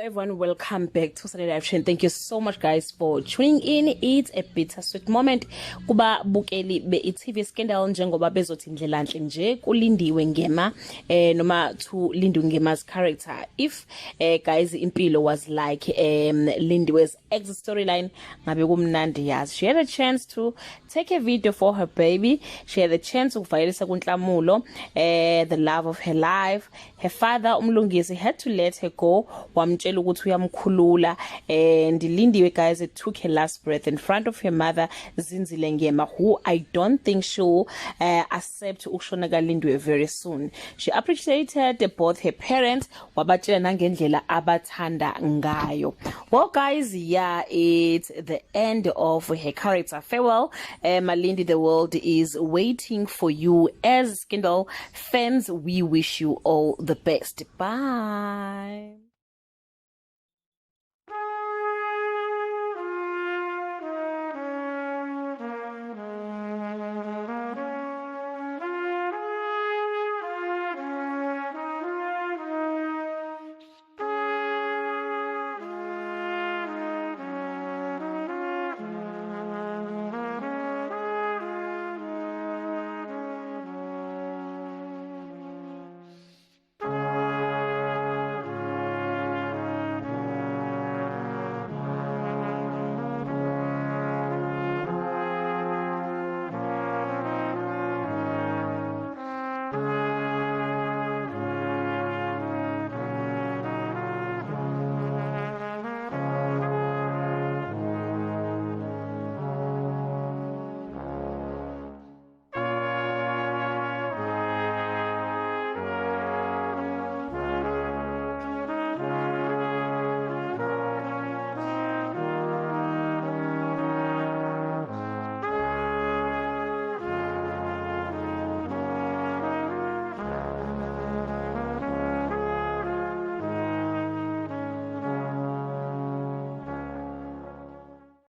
Everyone, welcome back to Sunday Live Show. Thank you so much, guys, for tuning in. It's a bittersweet moment kuba bukeli be TV scandal njengoba bezothi indlela nhle nje kulindiwe ngema noma to Lindiwe ngema's character. If guys impilo was like Lindiwe's exit storyline ngabe kumnandi yazi. She had a chance to take a video for her baby. She had a chance ukuvayelisa kunhlamulo the love of her life. Her father umlungisi had to let her go. Wamtshela ukuthi uyamkhulula, and Lindiwe, guys, it took her last breath in front of her mother Zinzile Ngema, who I don't think she'll accept ukushona kaLindiwe very soon. She appreciated both her parents wabatshela nangendlela abathanda ngayo. Well, guys, yeah, it's the end of her character. Farewell, Malindi, the world is waiting for you. As Scandal fans, we wish you all the best. Bye.